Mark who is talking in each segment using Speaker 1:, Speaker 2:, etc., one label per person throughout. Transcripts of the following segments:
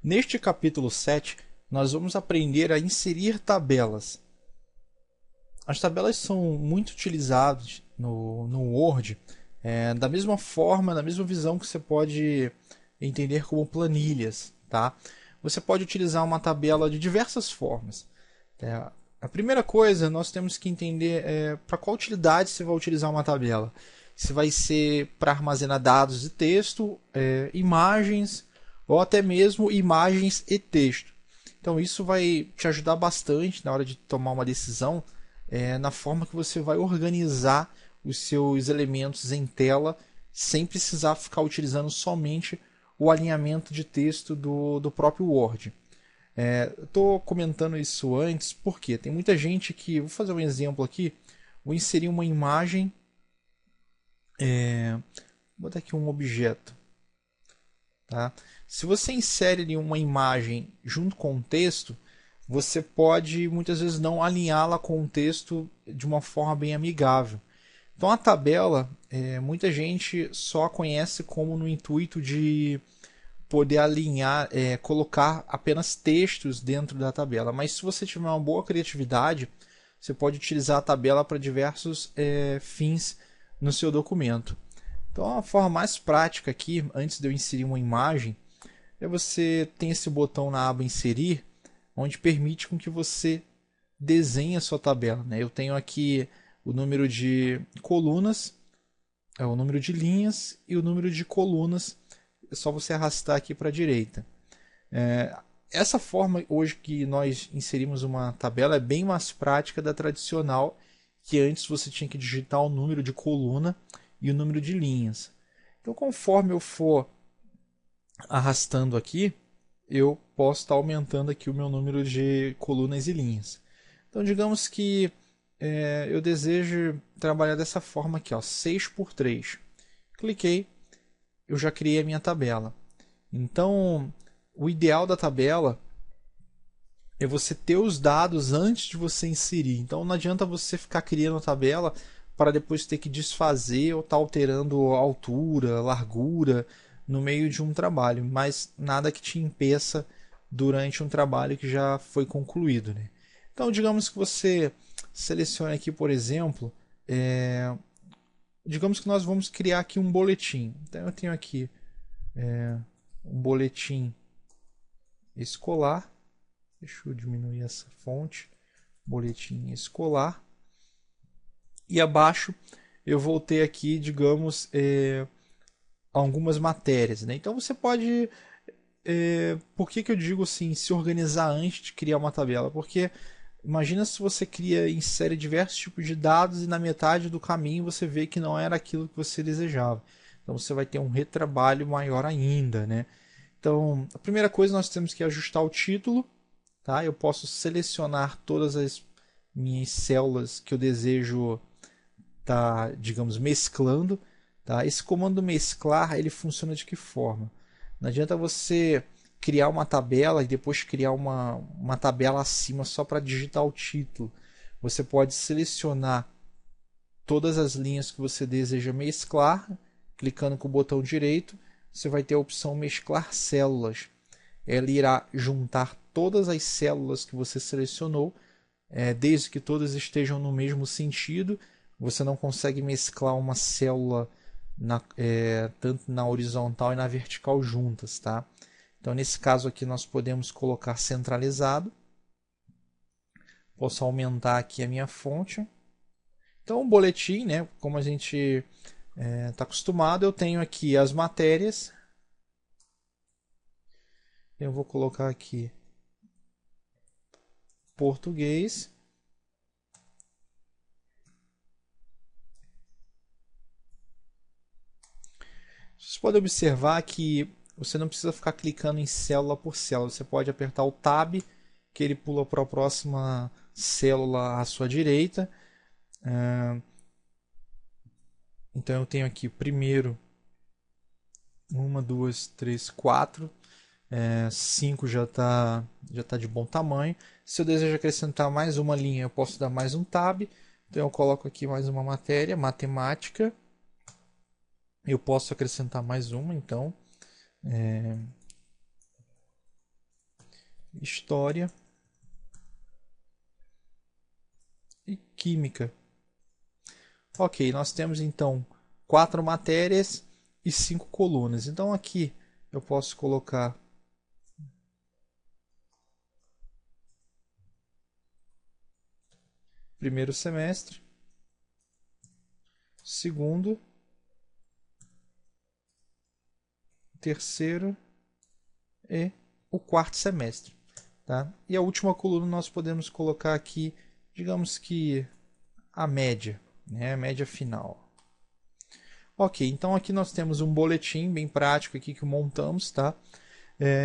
Speaker 1: Neste capítulo 7, nós vamos aprender a inserir tabelas. As tabelas são muito utilizadas no Word, da mesma forma, da mesma visão que você pode entender como planilhas. Tá? Você pode utilizar uma tabela de diversas formas. A primeira coisa, nós temos que entender para qual utilidade você vai utilizar uma tabela. Se vai ser para armazenar dados de texto, imagens, ou até mesmo imagens e texto. Então isso vai te ajudar bastante na hora de tomar uma decisão, na forma que você vai organizar os seus elementos em tela, sem precisar ficar utilizando somente o alinhamento de texto do próprio Word. Estou comentando isso antes porque tem muita gente que, vou fazer um exemplo aqui, vou inserir uma imagem, vou botar aqui um objeto. Tá? Se você insere ali uma imagem junto com o texto, você pode muitas vezes não alinhá-la com o texto de uma forma bem amigável. Então a tabela, muita gente só conhece como no intuito de poder alinhar, colocar apenas textos dentro da tabela. Mas se você tiver uma boa criatividade, você pode utilizar a tabela para diversos fins no seu documento. Então a forma mais prática aqui, antes de eu inserir uma imagem, você tem esse botão na aba inserir, onde permite com que você desenhe a sua tabela. Né? Eu tenho aqui o número de colunas, o número de linhas e o número de colunas. É só você arrastar aqui para a direita. Essa forma hoje que nós inserimos uma tabela é bem mais prática da tradicional, que antes você tinha que digitar o número de coluna e o número de linhas. Então, conforme eu for arrastando aqui, eu posso estar aumentando aqui o meu número de colunas e linhas. Então, digamos que eu desejo trabalhar dessa forma aqui, ó, 6 por 3. Cliquei, eu já criei a minha tabela. Então, o ideal da tabela é você ter os dados antes de você inserir. Então, não adianta você ficar criando a tabela para depois ter que desfazer ou estar alterando a altura, largura no meio de um trabalho, mas nada que te impeça durante um trabalho que já foi concluído. Né? Então, digamos que você selecione aqui, por exemplo, digamos que nós vamos criar aqui um boletim. Então, eu tenho aqui um boletim escolar. Deixa eu diminuir essa fonte. Boletim escolar. E abaixo eu vou ter aqui, digamos, algumas matérias. Né? Então você pode... por que eu digo assim, se organizar antes de criar uma tabela? Porque imagina se você cria, insere diversos tipos de dados e na metade do caminho você vê que não era aquilo que você desejava. Então você vai ter um retrabalho maior ainda. Né? Então a primeira coisa nós temos que ajustar o título. Tá? Eu posso selecionar todas as minhas células que eu desejo digamos, mesclando. Tá? Esse comando mesclar ele funciona de que forma? Não adianta você criar uma tabela e depois criar uma tabela acima só para digitar o título. Você pode selecionar todas as linhas que você deseja mesclar, clicando com o botão direito, você vai ter a opção mesclar células. Ela irá juntar todas as células que você selecionou, desde que todas estejam no mesmo sentido. Você não consegue mesclar uma célula tanto na horizontal e na vertical juntas. Tá? Então, nesse caso aqui, nós podemos colocar centralizado. Posso aumentar aqui a minha fonte. Então, o boletim, né, como a gente está acostumado, eu tenho aqui as matérias. Eu vou colocar aqui português. Vocês podem observar que você não precisa ficar clicando em célula por célula. Você pode apertar o Tab, que ele pula para a próxima célula à sua direita. Então eu tenho aqui primeiro 1, 2, 3, 4. 5 já tá de bom tamanho. Se eu desejo acrescentar mais uma linha, eu posso dar mais um Tab. Então eu coloco aqui mais uma matéria, matemática. Eu posso acrescentar mais uma, então. História e Química. Ok, nós temos então 4 matérias e 5 colunas. Então aqui eu posso colocar primeiro semestre, segundo, terceiro e o quarto semestre. Tá? E a última coluna nós podemos colocar aqui, digamos que a média, né? A média final. Ok, então aqui nós temos um boletim bem prático aqui que montamos, tá?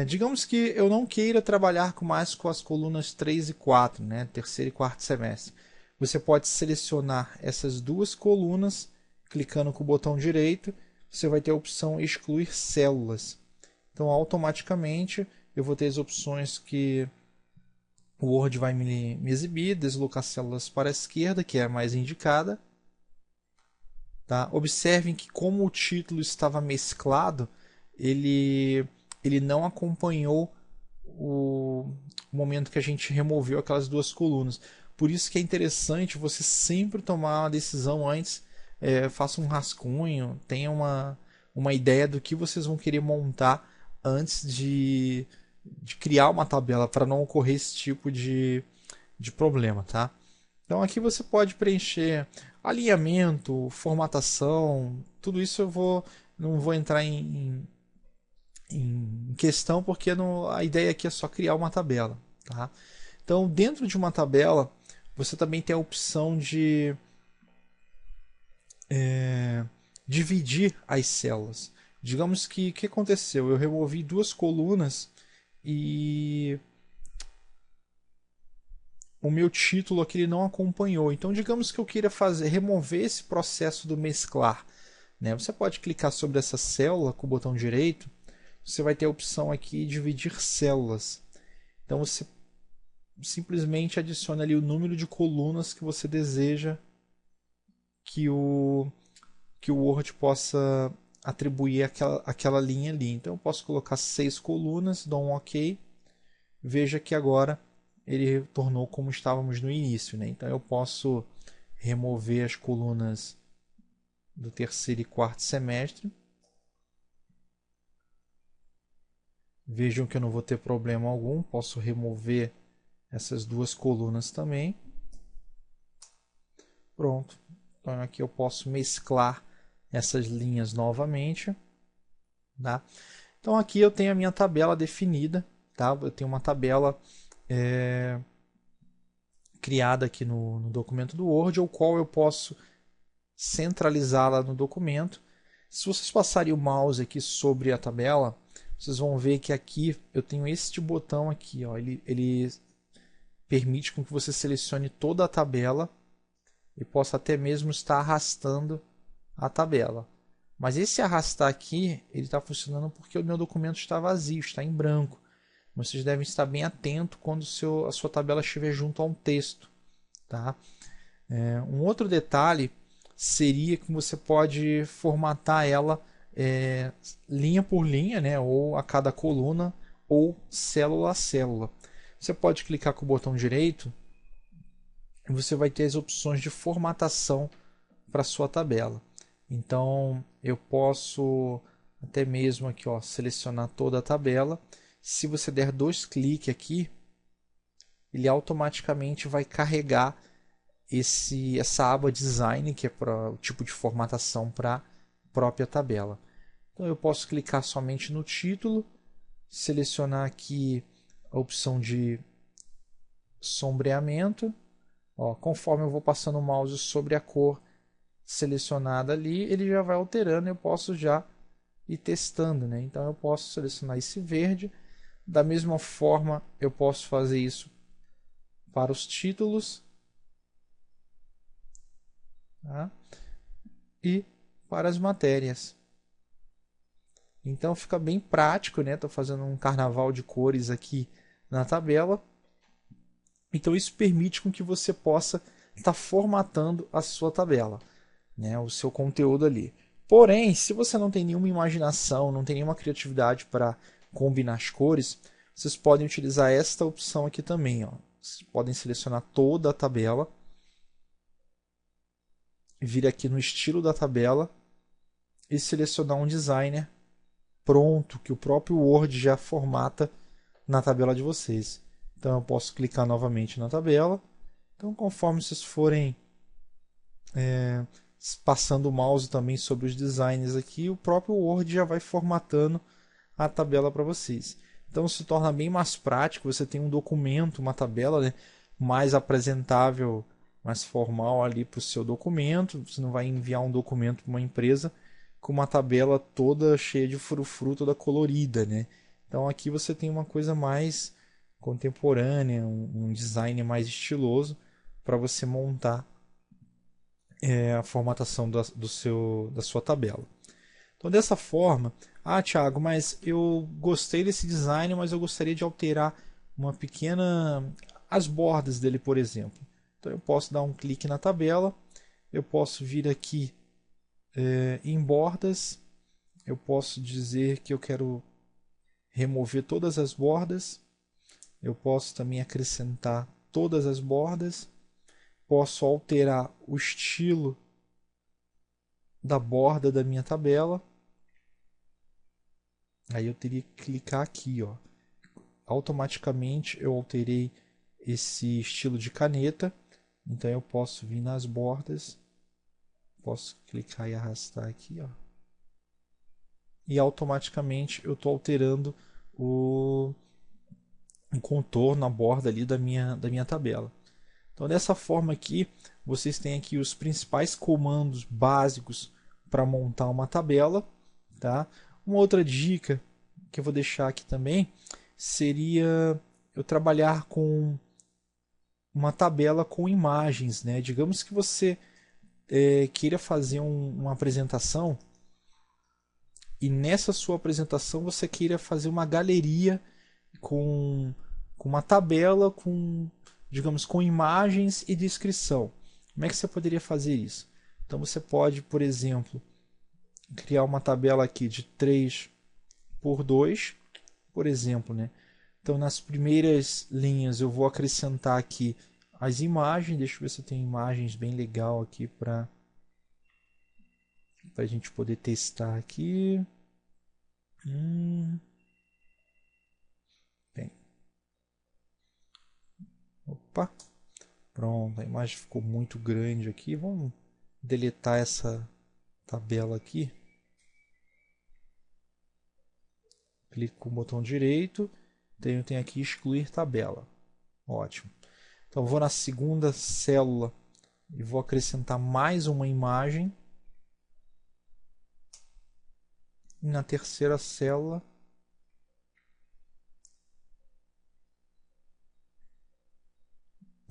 Speaker 1: Digamos que eu não queira trabalhar mais com as colunas 3 e 4, né? Terceiro e quarto semestre. Você pode selecionar essas duas colunas, clicando com o botão direito, você vai ter a opção excluir células. Então automaticamente eu vou ter as opções que o Word vai me exibir, deslocar células para a esquerda, que é a mais indicada. Tá? Observem que como o título estava mesclado, ele não acompanhou o momento que a gente removeu aquelas duas colunas. Por isso que é interessante você sempre tomar uma decisão antes, faça um rascunho, tenha uma ideia do que vocês vão querer montar antes de criar uma tabela, para não ocorrer esse tipo de problema. Tá? Então aqui você pode preencher alinhamento, formatação, tudo isso não vou entrar em questão, porque a ideia aqui é só criar uma tabela. Tá? Então, dentro de uma tabela, você também tem a opção de dividir as células. Digamos que o que aconteceu? Eu removi duas colunas e o meu título aqui ele não acompanhou. Então, digamos que eu queira remover esse processo do mesclar. Né? Você pode clicar sobre essa célula com o botão direito. Você vai ter a opção aqui dividir células. Então você simplesmente adiciona ali o número de colunas que você deseja que o Word possa atribuir aquela linha ali. Então eu posso colocar 6 colunas, dou um OK. Veja que agora ele tornou como estávamos no início. Né? Então eu posso remover as colunas do terceiro e quarto semestre. Vejam que eu não vou ter problema algum, posso remover essas duas colunas também. Pronto. Então aqui eu posso mesclar essas linhas novamente. Tá? Então aqui eu tenho a minha tabela definida. Tá? Eu tenho uma tabela criada aqui no documento do Word, o qual eu posso centralizá-la no documento. Se vocês passarem o mouse aqui sobre a tabela, vocês vão ver que aqui eu tenho este botão aqui, ó, ele permite com que você selecione toda a tabela e possa até mesmo estar arrastando a tabela. Mas esse arrastar aqui, ele está funcionando porque o meu documento está vazio, está em branco. Vocês devem estar bem atentos quando a sua tabela estiver junto a um texto. Tá? Um outro detalhe seria que você pode formatar ela linha por linha, né? Ou a cada coluna, ou célula a célula. Você pode clicar com o botão direito e você vai ter as opções de formatação para a sua tabela. Então eu posso até mesmo aqui, ó, selecionar toda a tabela. Se você der 2 cliques aqui, ele automaticamente vai carregar essa aba design, que é para o tipo de formatação para a própria tabela. Então eu posso clicar somente no título, selecionar aqui a opção de sombreamento. Ó, conforme eu vou passando o mouse sobre a cor selecionada ali, ele já vai alterando e eu posso já ir testando. Né? Então eu posso selecionar esse verde. Da mesma forma eu posso fazer isso para os títulos. Tá? E para as matérias. Então fica bem prático, né? Estou fazendo um carnaval de cores aqui na tabela. Então isso permite com que você possa estar formatando a sua tabela, né? O seu conteúdo ali. Porém, se você não tem nenhuma imaginação, não tem nenhuma criatividade para combinar as cores, vocês podem utilizar esta opção aqui também. Ó. Vocês podem selecionar toda a tabela, vir aqui no estilo da tabela e selecionar um designer pronto, que o próprio Word já formata na tabela de vocês. Então eu posso clicar novamente na tabela. Então conforme vocês forem passando o mouse também sobre os designs aqui, o próprio Word já vai formatando a tabela para vocês. Então se torna bem mais prático, você tem um documento, uma tabela, né, mais apresentável, mais formal ali para o seu documento. Você não vai enviar um documento para uma empresa com uma tabela toda cheia de frufru, toda colorida, né? Então aqui você tem uma coisa mais contemporânea, um design mais estiloso para você montar a formatação da sua tabela. Então dessa forma, Thiago, mas eu gostei desse design, mas eu gostaria de alterar uma pequena as bordas dele, por exemplo. Então eu posso dar um clique na tabela, eu posso vir aqui em bordas, eu posso dizer que eu quero remover todas as bordas, eu posso também acrescentar todas as bordas, posso alterar o estilo da borda da minha tabela. Aí eu teria que clicar aqui, ó. Automaticamente eu alterei esse estilo de caneta, então eu posso vir nas bordas, posso clicar e arrastar aqui, ó. E automaticamente eu estou alterando o contorno, a borda ali da minha tabela. Então dessa forma aqui, vocês têm aqui os principais comandos básicos para montar uma tabela, tá? Uma outra dica que eu vou deixar aqui também seria eu trabalhar com uma tabela com imagens, né? Digamos que você queira fazer uma apresentação e nessa sua apresentação você queira fazer uma galeria com uma tabela digamos, com imagens e descrição. Como é que você poderia fazer isso? Então você pode, por exemplo, criar uma tabela aqui de 3 por 2, por exemplo, né? Então nas primeiras linhas eu vou acrescentar aqui as imagens. Deixa eu ver se tem imagens bem legal aqui para a gente poder testar aqui. Bem. Opa. Pronto, a imagem ficou muito grande aqui. Vamos deletar essa tabela aqui. Clico com o botão direito. Tenho aqui excluir tabela. Ótimo. Então vou na segunda célula e vou acrescentar mais uma imagem. E na terceira célula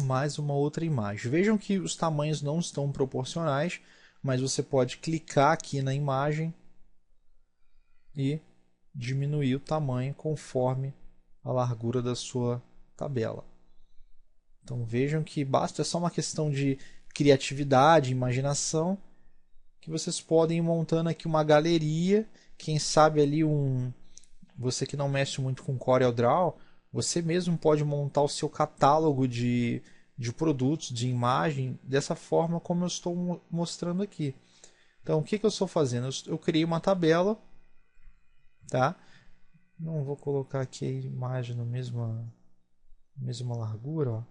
Speaker 1: mais uma outra imagem. Vejam que os tamanhos não estão proporcionais, mas você pode clicar aqui na imagem e diminuir o tamanho conforme a largura da sua tabela. Então vejam que basta, é só uma questão de criatividade, imaginação, que vocês podem ir montando aqui uma galeria. Quem sabe ali você que não mexe muito com CorelDRAW, você mesmo pode montar o seu catálogo de produtos, de imagem, dessa forma como eu estou mostrando aqui. Então o que eu estou fazendo? Eu criei uma tabela, tá? Não vou colocar aqui a imagem na mesma largura, ó.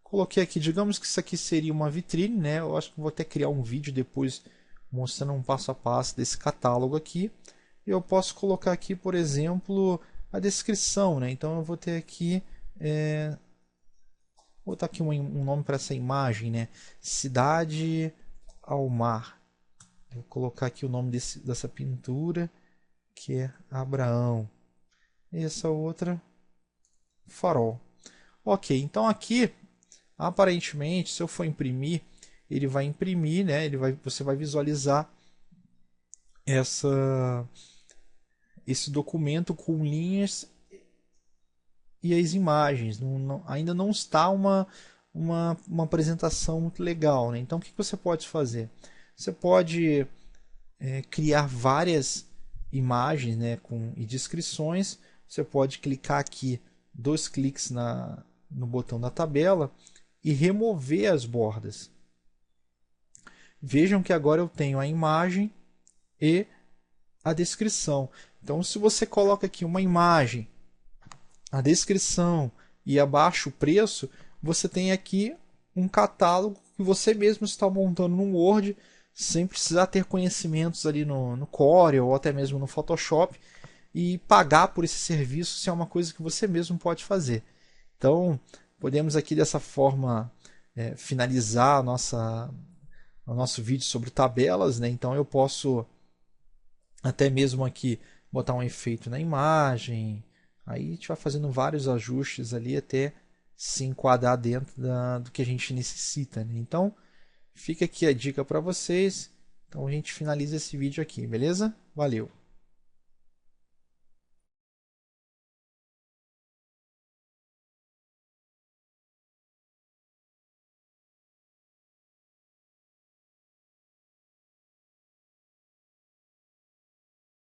Speaker 1: Coloquei aqui, digamos que isso aqui seria uma vitrine, né? Eu acho que vou até criar um vídeo depois mostrando um passo a passo desse catálogo aqui. Eu posso colocar aqui, por exemplo, a descrição, né? Então eu vou ter aqui, vou botar aqui um nome para essa imagem, né? Cidade ao Mar. Vou colocar aqui o nome dessa pintura, que é Abraão. E essa outra, Farol. Ok, então aqui aparentemente, se eu for imprimir, ele vai imprimir, né? Você vai visualizar esse documento com linhas e as imagens. Ainda não está uma apresentação muito legal, né? Então, o que você pode fazer? Você pode criar várias imagens, né, e descrições. você pode clicar aqui, 2 cliques no botão da tabela e remover as bordas. Vejam que agora eu tenho a imagem e a descrição. Então, se você coloca aqui uma imagem, a descrição e abaixo o preço, você tem aqui um catálogo que você mesmo está montando no Word, sem precisar ter conhecimentos ali no Corel ou até mesmo no Photoshop, e pagar por esse serviço se é uma coisa que você mesmo pode fazer. Então, podemos aqui dessa forma finalizar o nosso vídeo sobre tabelas, né? Então eu posso até mesmo aqui botar um efeito na imagem, aí a gente vai fazendo vários ajustes ali até se enquadrar dentro do que a gente necessita, né? Então fica aqui a dica para vocês. Então a gente finaliza esse vídeo aqui, beleza? Valeu!